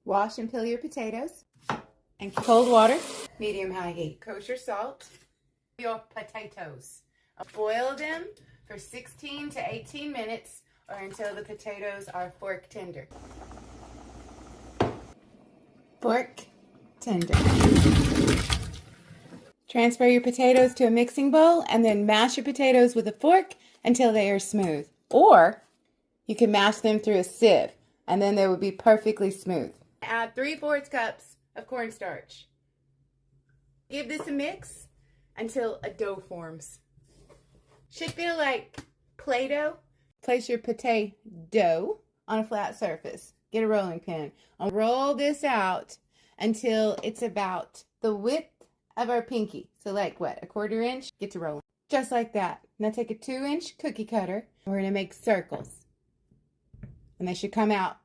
Wash and peel your potatoes. And cold water, medium-high heat. Kosher salt. Your potatoes. Boil them for 16 to 18 minutes or until the potatoes are fork tender. Fork tender. Transfer your potatoes to a mixing bowl and then mash your potatoes with a fork until they are smooth. Or you can mash them through a sieve and then they will be perfectly smooth. Add 3/4 cups of cornstarch. Give this a mix until a dough forms. Should feel like Play-Doh. Place your potato dough on a flat surface. Get a rolling pin. I'll roll this out until it's about the width of our pinky. So like what, 1/4 inch? Get to rolling. Just like that. Now take a 2-inch cookie cutter. We're going to make circles. And they should come out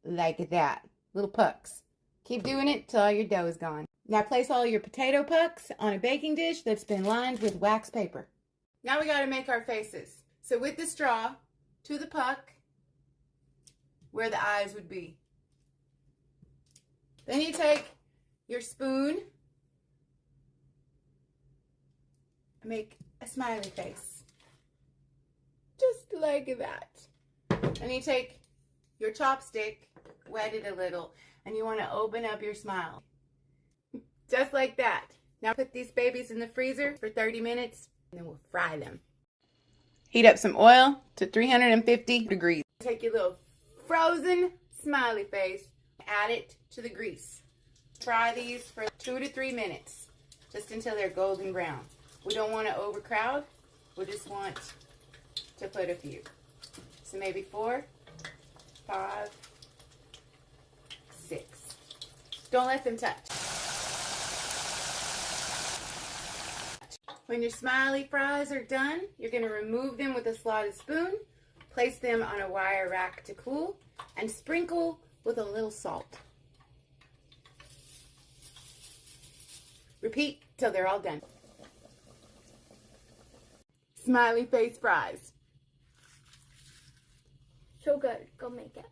like that. Little pucks. Keep doing it till all your dough is gone. Now place all your potato pucks on a baking dish that's been lined with wax paper. Now we got to make our faces. So with the straw, to the puck, where the eyes would be. Then you take your spoon and make a smiley face. Just like that. And you take your chopstick, wet it a little, and you want to open up your smile. Just like that. Now put these babies in the freezer for 30 minutes, and then we'll fry them. Heat up some oil to 350 degrees. Take your little frozen smiley face, add it to the grease. Fry these for 2 to 3 minutes, just until they're golden brown. We don't want to overcrowd. We just want to put a few. So maybe 4, 5, 6. Don't let them touch. When your smiley fries are done, you're going to remove them with a slotted spoon, place them on a wire rack to cool, and sprinkle with a little salt. Repeat till they're all done. Smiley Face Fries. So good. Go make it.